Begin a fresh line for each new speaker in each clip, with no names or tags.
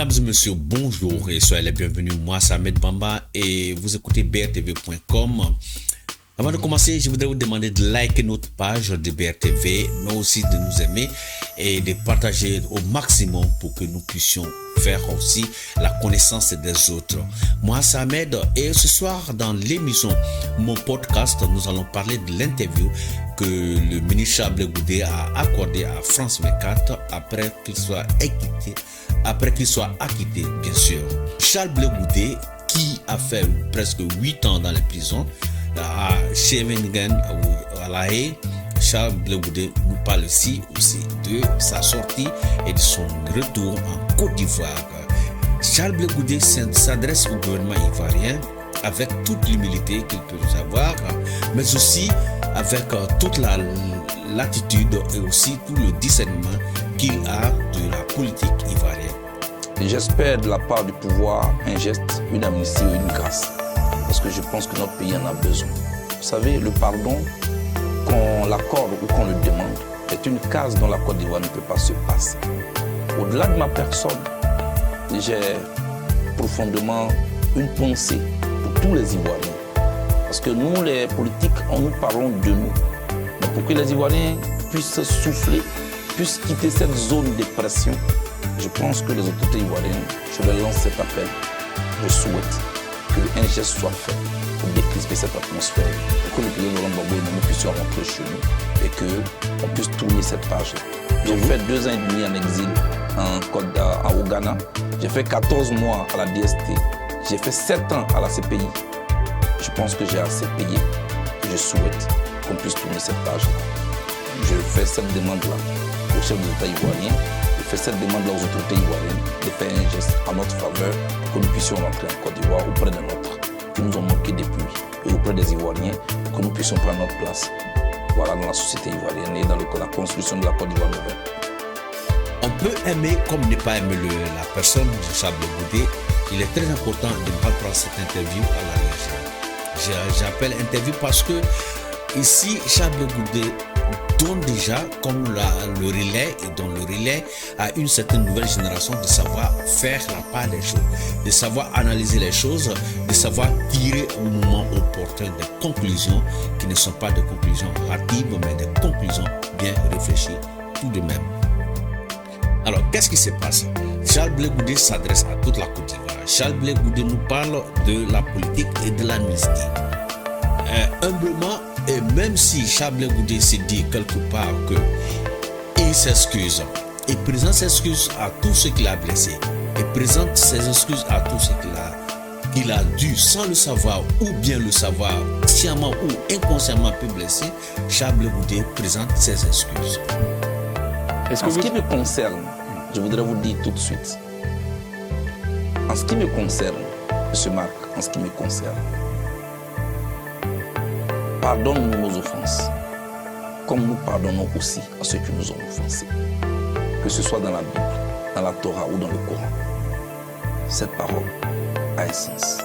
Mesdames et messieurs, bonjour et soyez les bienvenus. Moi, c'est Ahmed Bamba et vous écoutez brtv.com. Avant de commencer, je voudrais vous demander de liker notre page de BRTV, mais aussi de nous aimer et de partager au maximum pour que nous puissions faire aussi la connaissance des autres. Moi, c'est Ahmed et ce soir, dans l'émission Mon Podcast, nous allons parler de l'interview que le ministre Charles Blé Goudé a accordé à France 24 après qu'il soit acquitté, bien sûr. Charles Blé Goudé, qui a fait presque 8 ans dans les prisons, à Scheveningen ou à La Haye, Charles Blé Goudé nous parle aussi de sa sortie et de son retour en Côte d'Ivoire. Charles Blé Goudé s'adresse au gouvernement ivoirien avec toute l'humilité qu'il peut avoir, mais aussi avec toute la l'attitude et aussi tout le discernement qu'il a de la politique ivoirienne.
J'espère de la part du pouvoir un geste, une amnistie ou une grâce. Parce que je pense que notre pays en a besoin. Vous savez, le pardon, qu'on l'accorde ou qu'on le demande, est une case dont la Côte d'Ivoire ne peut pas se passer. Au-delà de ma personne, j'ai profondément une pensée pour tous les Ivoiriens. Parce que nous, les politiques, nous parlons de nous. Mais pour que les Ivoiriens puissent souffler, puissent quitter cette zone de pression, je pense que les autorités ivoiriennes, je leur lance cet appel. Je souhaite qu'un geste soit fait pour décrisper cette atmosphère, pour que le président Laurent Gbagbo et nous puissions rentrer chez nous et qu'on puisse tourner cette page-là. J'ai fait 2 ans et demi en exil au Ghana. J'ai fait 14 mois à la DST. J'ai fait 7 ans à la CPI. Je pense que j'ai assez payé. Je souhaite qu'on puisse tourner cette page-là. Je fais cette demande-là au chef de l'État ivoirien. Je fais cette demande-là aux autorités ivoiriennes de faire un geste en notre faveur pour que nous puissions rentrer en Côte d'Ivoire auprès de nôtres qui nous ont manqué depuis et auprès des Ivoiriens pour que nous puissions prendre notre place dans la société ivoirienne et dans la construction de la Côte d'Ivoire nouvelle.
On peut aimer comme ne pas aimer la personne de Charles Blé Goudé. Il est très important de ne pas prendre cette interview à la légère. J'appelle interview parce que ici, Charles Blé Goudé donne déjà comme le relais et donne le relais à une certaine nouvelle génération de savoir faire la part des choses, de savoir analyser les choses, de savoir tirer au moment opportun des conclusions qui ne sont pas des conclusions hâtives mais des conclusions bien réfléchies tout de même. Alors, qu'est-ce qui se passe? Charles Blé Goudé s'adresse à toute la Côte d'Ivoire. Charles Blé Goudé nous parle de la politique et de l'amnistie. Humblement, et même si Charles Blé Goudé s'est dit quelque part qu'il s'excuse, il présente ses excuses à tous ceux qu'il a blessés, il présente ses excuses à tous ceux qu'il a dû, sans le savoir ou bien le savoir, sciemment ou inconsciemment pu blesser, Charles Blé Goudé présente ses excuses.
En ce qui me concerne, je voudrais vous dire tout de suite, en ce qui me concerne, M. Marc, en ce qui me concerne, pardonne-nous nos offenses, comme nous pardonnons aussi à ceux qui nous ont offensés. Que ce soit dans la Bible, dans la Torah ou dans le Coran. Cette parole a un sens.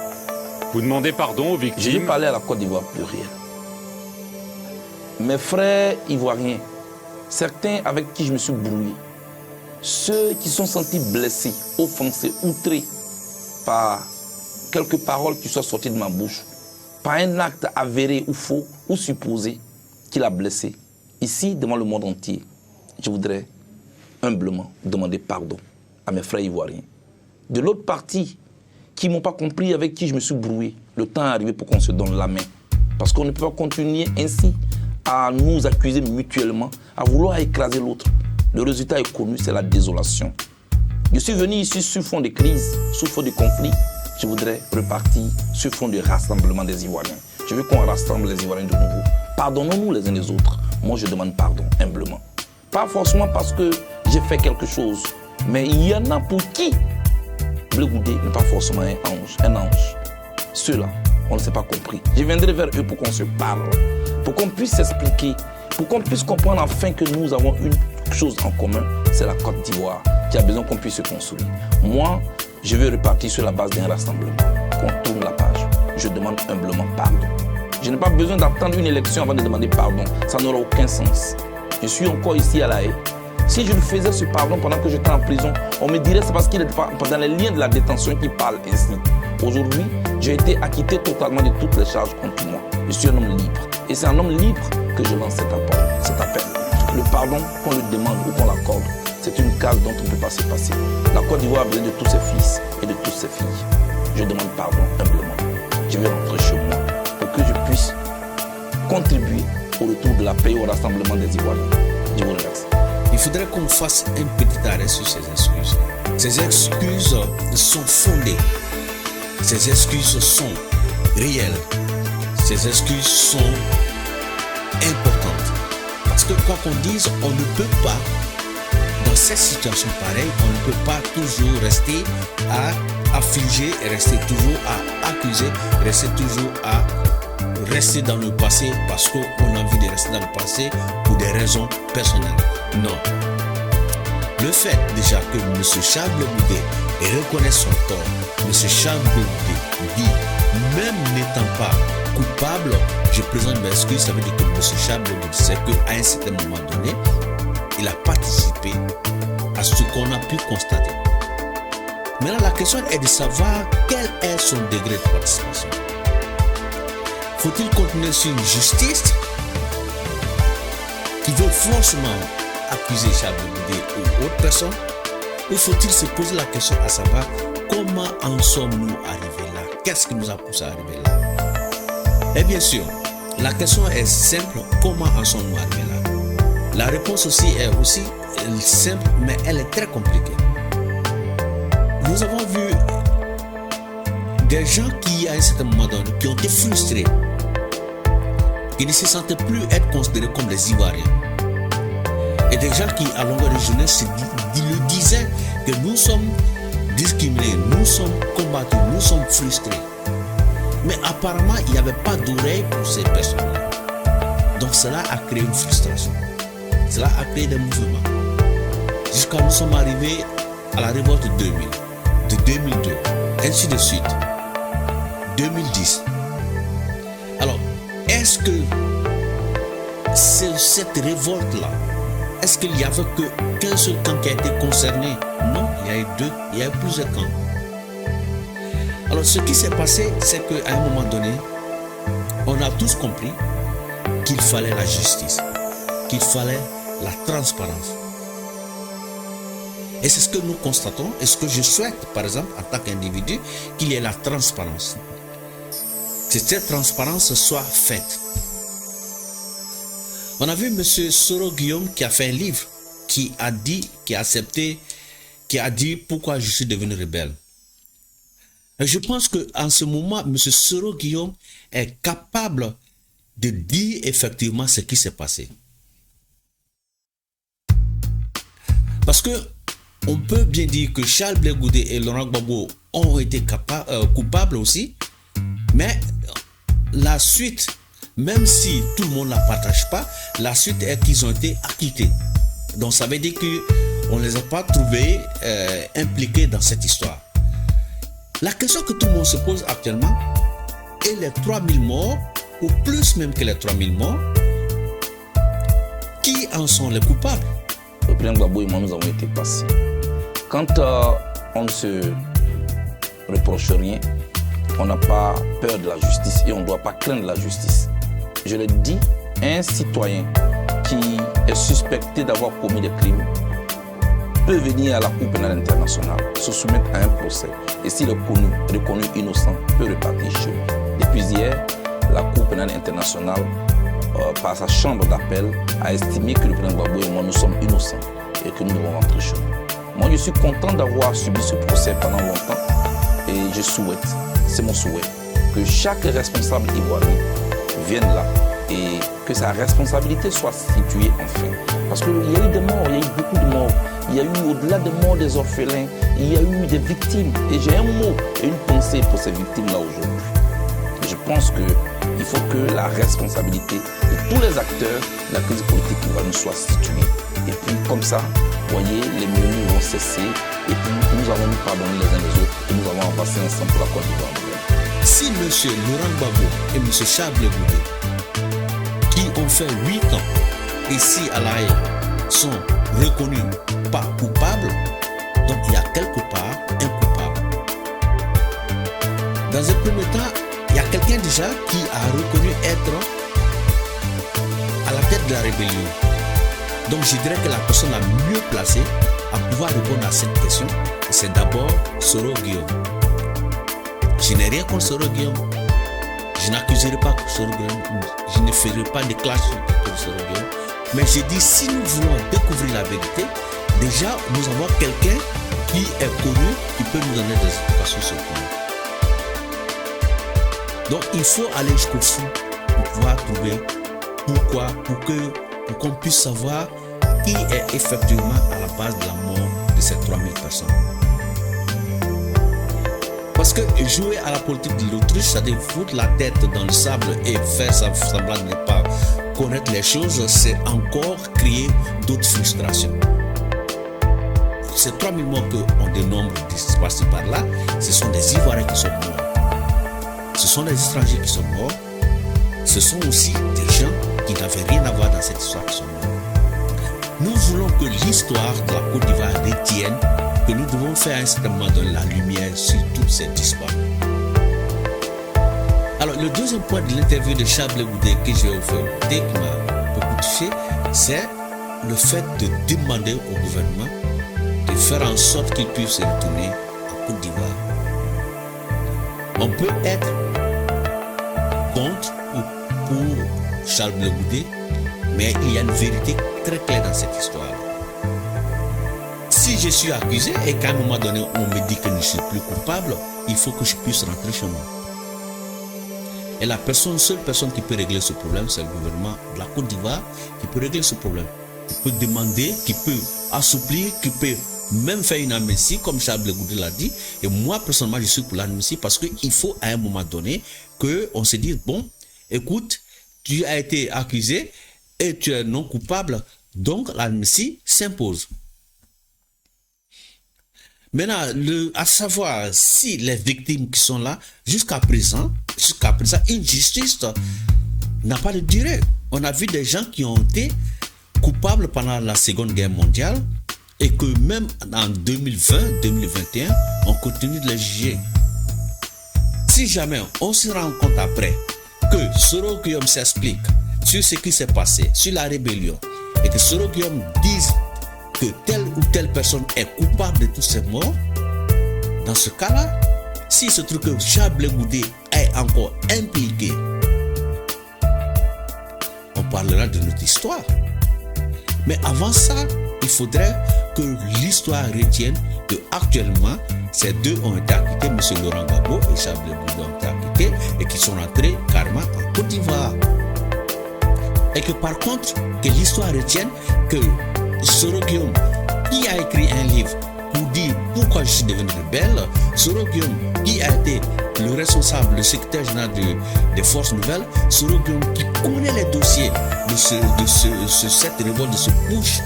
Vous demandez pardon aux victimes.
Je vais parler à la Côte d'Ivoire plurielle. Mes frères ivoiriens, certains avec qui je me suis brouillé, ceux qui sont sentis blessés, offensés, outrés par quelques paroles qui soient sorties de ma bouche, par un acte avéré ou faux ou supposé qu'il a blessé. Ici, devant le monde entier, je voudrais humblement demander pardon à mes frères ivoiriens. De l'autre partie, qui ne m'ont pas compris, avec qui je me suis brouillé, le temps est arrivé pour qu'on se donne la main. Parce qu'on ne peut pas continuer ainsi à nous accuser mutuellement, à vouloir écraser l'autre. Le résultat est connu, c'est la désolation. Je suis venu ici sur fond de crise, sur fond de conflit. Je voudrais repartir sur fond du rassemblement des Ivoiriens. Je veux qu'on rassemble les Ivoiriens de nouveau. Pardonnons-nous les uns les autres. Moi, je demande pardon, humblement. Pas forcément parce que j'ai fait quelque chose, mais il y en a pour qui Blé Goudé n'est pas forcément un ange. Ceux-là, on ne s'est pas compris. Je viendrai vers eux pour qu'on se parle, pour qu'on puisse s'expliquer, pour qu'on puisse comprendre enfin que nous avons une chose en commun, c'est la Côte d'Ivoire, qui a besoin qu'on puisse se construire. Moi, je veux repartir sur la base d'un rassemblement, qu'on tourne la page. Je demande humblement pardon. Je n'ai pas besoin d'attendre une élection avant de demander pardon. Ça n'aura aucun sens. Je suis encore ici à La Haye. Si je lui faisais ce pardon pendant que j'étais en prison, on me dirait c'est parce qu'il est dans les liens de la détention qu'il parle ainsi. Aujourd'hui, j'ai été acquitté totalement de toutes les charges contre moi. Je suis un homme libre. Et c'est un homme libre que je lance cet appel. Le pardon, qu'on le demande ou qu'on l'accorde, c'est une case dont on ne peut pas se passer. La Côte d'Ivoire a besoin de tous ses fils et de toutes ses filles. Je demande pardon humblement. Je vais rentrer chez moi pour que je puisse contribuer au retour de la paix et au rassemblement des Ivoiriens. Je vous remercie.
Il faudrait qu'on fasse un petit arrêt sur ces excuses. Ces excuses sont fondées. Ces excuses sont réelles. Ces excuses sont importantes. Parce que quoi qu'on dise, on ne peut pas, dans cette situation pareille, on ne peut pas toujours rester à affliger, rester toujours à accuser, rester toujours à rester dans le passé parce qu'on a envie de rester dans le passé pour des raisons personnelles. Non. Le fait déjà que M. Charles Blé Goudé reconnaisse son tort, M. Charles Blé Goudé dit, même n'étant pas coupable, je présente mes excuses, ça veut dire que M. Charles Blé Goudé sait qu'à un certain moment donné, il a participé à ce qu'on a pu constater. Maintenant, la question est de savoir quel est son degré de participation. Faut-il continuer sur une justice qui veut forcément accuser Charles Blé Goudé ou autre personne, ou faut-il se poser la question à savoir comment en sommes-nous arrivés là? Qu'est-ce qui nous a poussé à arriver là? Et bien sûr, la question est simple, comment en sommes-nous arrivés là? La réponse aussi est aussi simple, mais elle est très compliquée. Nous avons vu des gens qui, à un certain moment donné, qui ont été frustrés, qui ne se sentaient plus être considérés comme des Ivoiriens. Et des gens qui, à longueur de journée, le disaient que nous sommes discriminés, nous sommes combattus, nous sommes frustrés. Mais apparemment, il n'y avait pas d'oreille pour ces personnes-là. Donc cela a créé une frustration. Cela a créé des mouvements. Jusqu'à nous sommes arrivés à la révolte 2000, de 2002, ainsi de suite. 2010. Alors, est-ce que cette révolte-là, est-ce qu'il n'y avait qu'un seul camp qui a été concerné? Non, il y a eu plusieurs camps. Alors, ce qui s'est passé, c'est qu'à un moment donné, on a tous compris qu'il fallait la justice, qu'il fallait la transparence. Et c'est ce que nous constatons, et ce que je souhaite, par exemple, en tant qu'individu, qu'il y ait la transparence. Que cette transparence soit faite. On a vu M. Soro Guillaume qui a fait un livre, qui a dit pourquoi je suis devenu rebelle. Et je pense qu'en ce moment, M. Soro Guillaume est capable de dire effectivement ce qui s'est passé. Parce que on peut bien dire que Charles Blé Goudé et Laurent Gbagbo ont été coupables aussi, mais la suite, même si tout le monde ne la partage pas, la suite est qu'ils ont été acquittés. Donc ça veut dire qu'on ne les a pas trouvés impliqués dans cette histoire. La question que tout le monde se pose actuellement est les 3000 morts, ou plus même que les 3000 morts, qui en sont les coupables?
Le président Gbagbo et moi, nous avons été passés. Quand on ne se reproche rien, on n'a pas peur de la justice et on ne doit pas craindre la justice. Je le dis, un citoyen qui est suspecté d'avoir commis des crimes peut venir à la Cour pénale internationale, se soumettre à un procès et s'il est reconnu innocent, peut repartir chez lui. Depuis hier, la Cour pénale internationale, par sa chambre d'appel, a estimé que le président Gbagbo et moi, nous sommes innocents et que nous devons rentrer chez nous. Moi, je suis content d'avoir subi ce procès pendant longtemps et je souhaite, c'est mon souhait, que chaque responsable ivoirien vienne là et que sa responsabilité soit située enfin. Parce qu'il y a eu des morts, il y a eu beaucoup de morts. Il y a eu, au-delà des morts des orphelins, il y a eu des victimes. Et j'ai un mot et une pensée pour ces victimes-là aujourd'hui. Je pense qu'il faut que la responsabilité de tous les acteurs de la crise politique ivoirienne soit située. Et puis, comme ça, vous voyez, les murmures vont cesser. Et puis, nous allons nous pardonner les uns les autres. Et nous allons avancer ensemble pour la Côte d'Ivoire.
Si M. Laurent Gbagbo et M. Charles Blé Goudé, qui ont fait 8 ans ici à La Haye, sont reconnus pas coupables, donc il y a quelque part un coupable. Dans un premier temps, il y a quelqu'un déjà qui a reconnu être à la tête de la rébellion. Donc je dirais que la personne la mieux placée à pouvoir répondre à cette question, c'est d'abord Soro Guillaume. Je n'ai rien contre Soro Guillaume. Je n'accuserai pas Soro Guillaume. Je ne ferai pas de clash contre Soro Guillaume. Mais je dis, si nous voulons découvrir la vérité, déjà nous avons quelqu'un qui est connu, qui peut nous donner des explications sur le point. Donc il faut aller jusqu'au fond pour pouvoir trouver pourquoi, pour qu'on puisse savoir qui est effectivement à la base de la mort de ces 3000 personnes. Parce que jouer à la politique de l'autruche, c'est-à-dire foutre la tête dans le sable et faire semblant de ne pas connaître les choses, c'est encore créer d'autres frustrations. Ces 3000 morts qu'on dénombre par-ci par-là, ce sont des Ivoiriens qui sont morts. Ce sont des étrangers qui sont morts. Ce sont aussi des gens qui n'avaient rien à voir dans cette histoire qui sont morts. Nous voulons que l'histoire de la Côte d'Ivoire retienne que nous devons faire à un certain moment de la lumière sur toute cette histoire. Alors, le deuxième point de l'interview de Charles Blé Goudé que j'ai offert, qui m'a beaucoup touché, c'est le fait de demander au gouvernement de faire en sorte qu'il puisse se retourner en Côte d'Ivoire. On peut être contre ou pour Charles Blé Goudé, mais il y a une vérité très claire dans cette histoire. Si je suis accusé et qu'à un moment donné on me dit que je ne suis plus coupable, il faut que je puisse rentrer chez moi. Et la seule personne qui peut régler ce problème, c'est le gouvernement de la Côte d'Ivoire qui peut régler ce problème. Qui peut demander, qui peut assouplir, qui peut même faire une amnistie, comme Charles Blé Goudé l'a dit. Et moi, personnellement, je suis pour l'amnistie parce qu'il faut à un moment donné qu'on se dise, bon, écoute, tu as été accusé et tu es non coupable, donc l'amnistie s'impose. Maintenant, à savoir si les victimes qui sont là, jusqu'à présent, une justice n'a pas de durée. On a vu des gens qui ont été coupables pendant la Seconde Guerre mondiale et que même en 2020, 2021, on continue de les juger. Si jamais on se rend compte après que Soro Guillaume s'explique sur ce qui s'est passé, sur la rébellion, et que Soro Guillaume dise que telle ou telle personne est coupable de tous ces morts, dans ce cas-là, s'il se trouve que Charles Blé Goudé est encore impliqué, on parlera de notre histoire. Mais avant ça, il faudrait que l'histoire retienne que actuellement, ces deux ont été acquittés, M. Laurent Gbagbo et Charles Blé Goudé ont été acquittés et qui sont rentrés carrément en Côte d'Ivoire. Et que par contre, que l'histoire retienne que Soro Guillaume, qui a écrit un livre pour dire pourquoi je suis devenu rebelle, Soro Guillaume, qui a été le responsable, le secrétaire général des Forces Nouvelles, Soro Guillaume, qui connaît les dossiers de cette révolte, de ce push,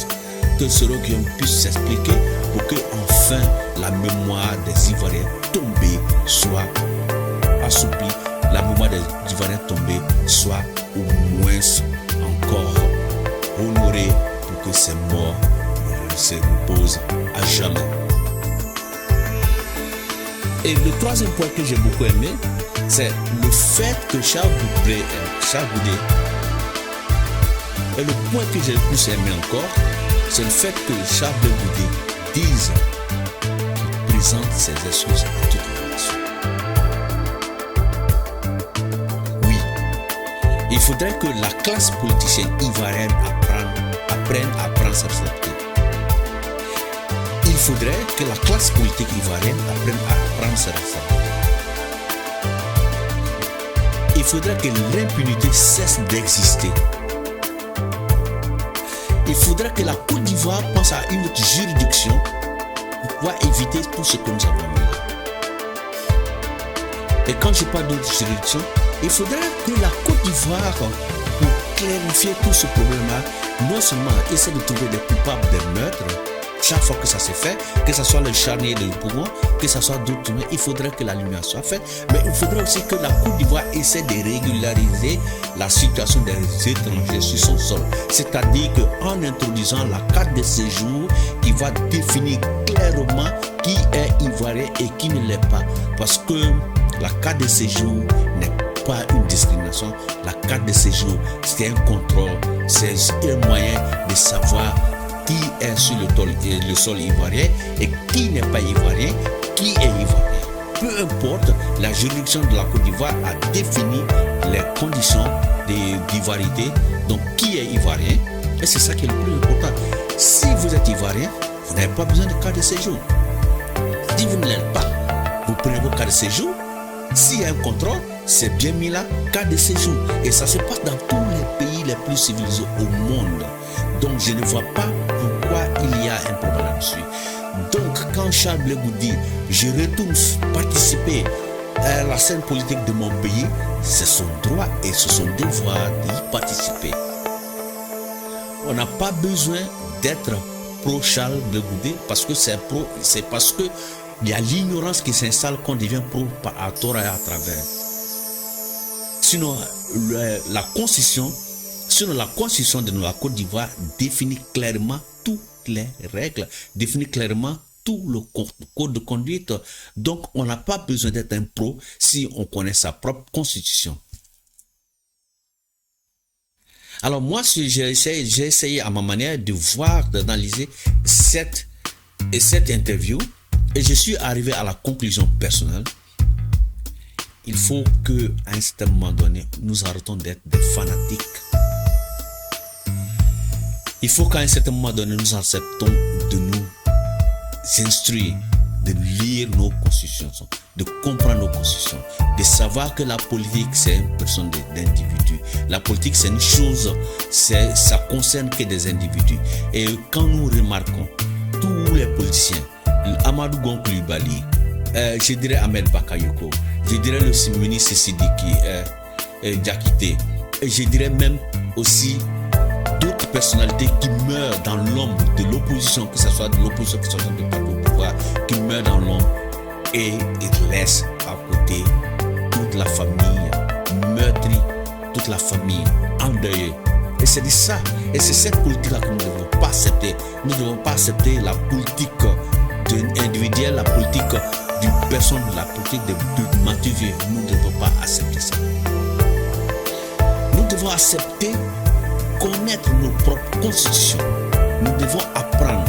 que Soro Guillaume puisse s'expliquer pour que enfin la mémoire des Ivoiriens tombés soit assouplie, la mémoire des Ivoiriens tombés soit au moins encore honorée, que ces morts se reposent à jamais. Et le troisième point que j'ai beaucoup aimé, c'est le fait que Charles Goudé, et le point que j'ai le plus aimé encore, c'est le fait que Charles Goudé dise qu'il présente ses excuses à toute la nation. Oui, il faudrait que la classe politicienne ivoirienne apprenne à prendre sa responsabilité. Il faudrait que la classe politique ivoirienne apprenne à prendre sa responsabilité. Il faudrait que l'impunité cesse d'exister. Il faudrait que la Côte d'Ivoire pense à une autre juridiction pour pouvoir éviter tout ce que nous avons mis là. Et quand je parle d'autre juridiction, il faudrait que la Côte d'Ivoire, pour clarifier tout ce problème-là, non seulement essaie de trouver des coupables des meurtres, chaque fois que ça se fait, que ce soit le charnier de Pougon, que ce soit d'autres, il faudrait que la lumière soit faite. Mais il faudrait aussi que la Côte d'Ivoire essaie de régulariser la situation des étrangers sur son sol. C'est-à-dire qu'en introduisant la carte de séjour qui va définir clairement qui est ivoirien et qui ne l'est pas. Parce que la carte de séjour n'est pas une discrimination. La carte de séjour, c'est un contrôle, c'est un moyen de savoir qui est sur le sol ivoirien et qui n'est pas ivoirien, qui est ivoirien. Peu importe, la juridiction de la Côte d'Ivoire a défini les conditions d'ivoirité, donc qui est ivoirien, et c'est ça qui est le plus important. Si vous êtes ivoirien, vous n'avez pas besoin de carte de séjour. Si vous ne l'êtes pas, vous prenez vos cartes de séjour. S'il y a un contrôle, c'est bien mis là, carte de séjour. Et ça se passe dans tous les pays les plus civilisés au monde. Donc je ne vois pas pourquoi il y a un problème là-dessus. Donc quand Charles Blé Goude dit je retourne participer à la scène politique de mon pays, c'est son droit et c'est son devoir d'y participer. On n'a pas besoin d'être pro Charles Blé Goude parce que c'est parce que il y a l'ignorance qui s'installe qu'on devient pro à tort et à travers. Sinon, la constitution de la Côte d'Ivoire définit clairement toutes les règles, définit clairement tout le code de conduite. Donc, on n'a pas besoin d'être un pro si on connaît sa propre constitution. Alors moi, j'ai essayé à ma manière de voir, d'analyser cette interview et je suis arrivé à la conclusion personnelle. Il faut qu'à un certain moment donné, nous arrêtons d'être des fanatiques. Il faut qu'à un certain moment donné, nous acceptons de nous instruire, de lire nos constitutions, de comprendre nos constitutions, de savoir que la politique, c'est une personne d'individus. La politique, c'est une chose, ça concerne que des individus. Et quand nous remarquons tous les politiciens, Amadou Gon Coulibaly, je dirais Ahmed Bakayoko, je dirais le ministre Sidiki Diakité, et je dirais même aussi d'autres personnalités qui meurent dans l'ombre de l'opposition, que ce soit de l'opposition, que ce soit de parti au pouvoir, qui meurent dans l'ombre et ils laissent à côté toute la famille meurtrie, toute la famille endeuillée. Et c'est de ça, et c'est cette politique-là que nous ne devons pas accepter. Nous ne devons pas accepter la politique individuelle, la politique d'une personne, la politique de Mathieu. Nous ne devons pas accepter ça. Nous devons accepter connaître nos propres constitutions. Nous devons apprendre.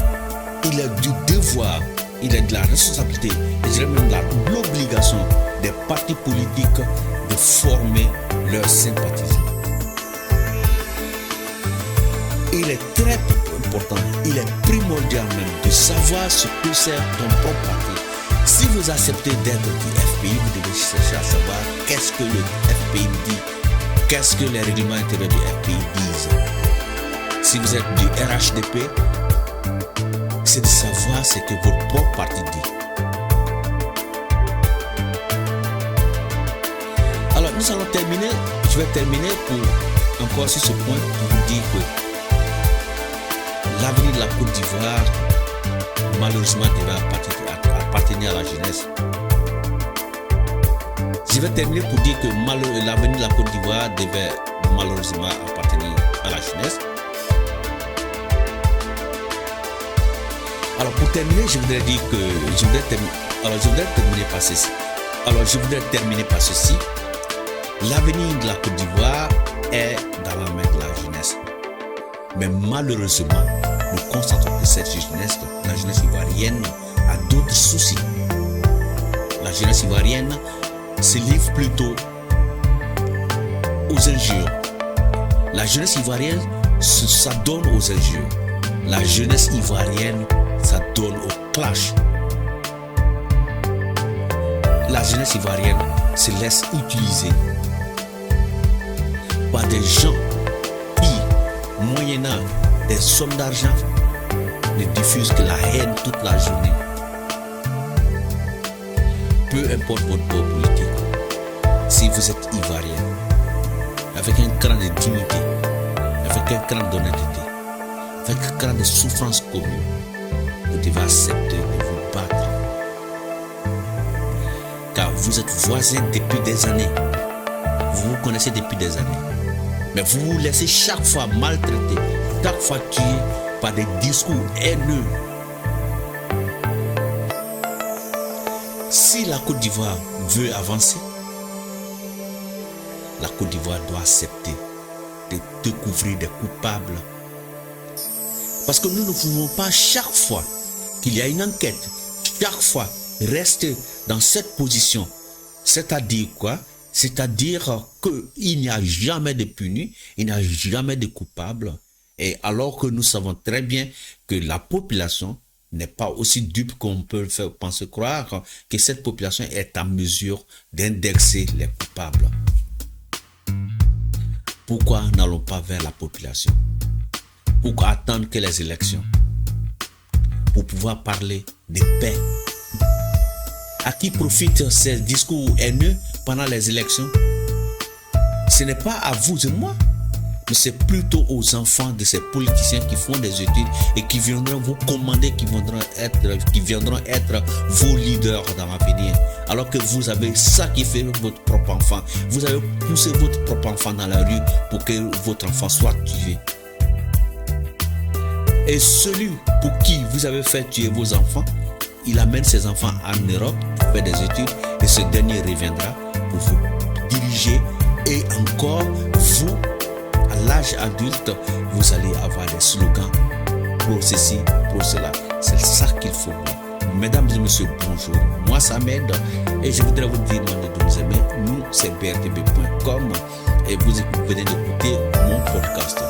Il est du devoir, il est de la responsabilité, et je dirais même de l'obligation des partis politiques de former leurs sympathisants. Il est très important, il est primordial même de savoir ce que c'est ton propre parti. Si vous acceptez d'être du FPI, vous devez chercher à savoir qu'est-ce que le FPI dit, qu'est-ce que les règlements intérieurs du FPI disent. Si vous êtes du RHDP, c'est de savoir ce que votre propre parti dit. Alors nous allons terminer, je vais terminer encore sur ce point pour vous dire que l'avenir de la Côte d'Ivoire, malheureusement, devrait appartenir à la jeunesse. Je vais terminer pour dire que l'avenir de la Côte d'Ivoire devait malheureusement appartenir à la jeunesse. Alors pour terminer, je voudrais terminer par ceci. L'avenir de la Côte d'Ivoire est dans la main de la jeunesse. Mais malheureusement, nous constatons que cette jeunesse, la jeunesse ivoirienne, a d'autres soucis. La jeunesse ivoirienne se livre plutôt aux injures. La jeunesse ivoirienne s'adonne aux injures. La jeunesse ivoirienne s'adonne au clash. La jeunesse ivoirienne se laisse utiliser par des gens qui, moyennant des sommes d'argent, ne diffusent que la haine toute la journée. Peu importe votre bord politique, si vous êtes ivoirien, avec un cran de dignité, avec un cran d'honnêteté, avec un cran de souffrance commune, vous devez accepter de vous battre. Car vous êtes voisins depuis des années. Vous vous connaissez depuis des années. Mais vous vous laissez chaque fois maltraiter, chaque fois tuer par des discours haineux. Si la Côte d'Ivoire veut avancer, la Côte d'Ivoire doit accepter de découvrir des coupables. Parce que nous ne pouvons pas chaque fois qu'il y a une enquête, chaque fois rester dans cette position. C'est-à-dire quoi? C'est-à-dire qu'il n'y a jamais de punis, il n'y a jamais de coupables. Et alors que nous savons très bien que la population n'est pas aussi dupe qu'on peut faire penser croire, que cette population est en mesure d'indexer les coupables. Pourquoi n'allons pas vers la population? Pourquoi attendre que les élections? Pour pouvoir parler de paix. À qui profitent ces discours haineux pendant les élections? Ce n'est pas à vous et moi, mais c'est plutôt aux enfants de ces politiciens qui font des études et qui viendront vous commander, qui viendront être vos leaders dans l'avenir. Alors que vous avez sacrifié votre propre enfant. Vous avez poussé votre propre enfant dans la rue pour que votre enfant soit tué. Et celui pour qui vous avez fait tuer vos enfants, il amène ses enfants en Europe pour faire des études et ce dernier reviendra pour vous diriger et encore vous, à l'âge adulte, vous allez avoir des slogans pour ceci, pour cela. C'est ça qu'il faut voir. Mesdames et messieurs, bonjour. Moi, ça m'aide et je voudrais vous dire de nous aimer. Nous, c'est brtb.com et vous venez d'écouter mon podcast.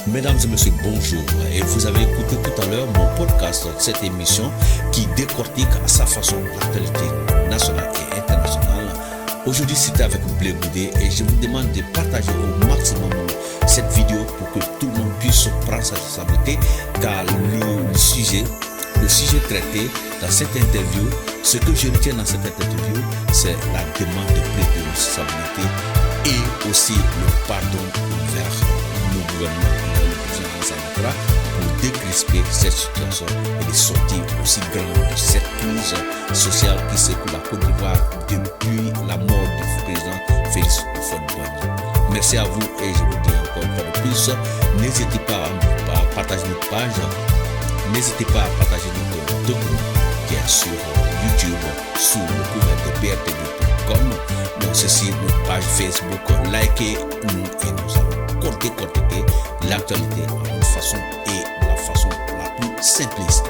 Mesdames et messieurs, bonjour. Et vous avez écouté tout à l'heure mon podcast, cette émission qui décortique à sa façon l'actualité nationale et internationale. Aujourd'hui, c'était avec Blé Goudé et je vous demande de partager au maximum cette vidéo pour que tout le monde puisse prendre sa responsabilité car le sujet traité dans cette interview, ce que je retiens dans cette interview, c'est la demande de prise de responsabilité et aussi le pardon envers le gouvernement. Pour décrisper cette situation et de sortir aussi grande de cette crise sociale qui secoue la Côte d'Ivoire depuis la mort du président Félix Houphouët-Boigny. Merci à vous et je vous dis encore une fois de plus, n'hésitez pas à partager notre page, n'hésitez pas à partager notre groupe qui est sur YouTube sous le couvert de brtb.com, mais aussi notre page Facebook, likez-nous et nous allons cortiquer l'actualité de façon et de la façon la plus simpliste.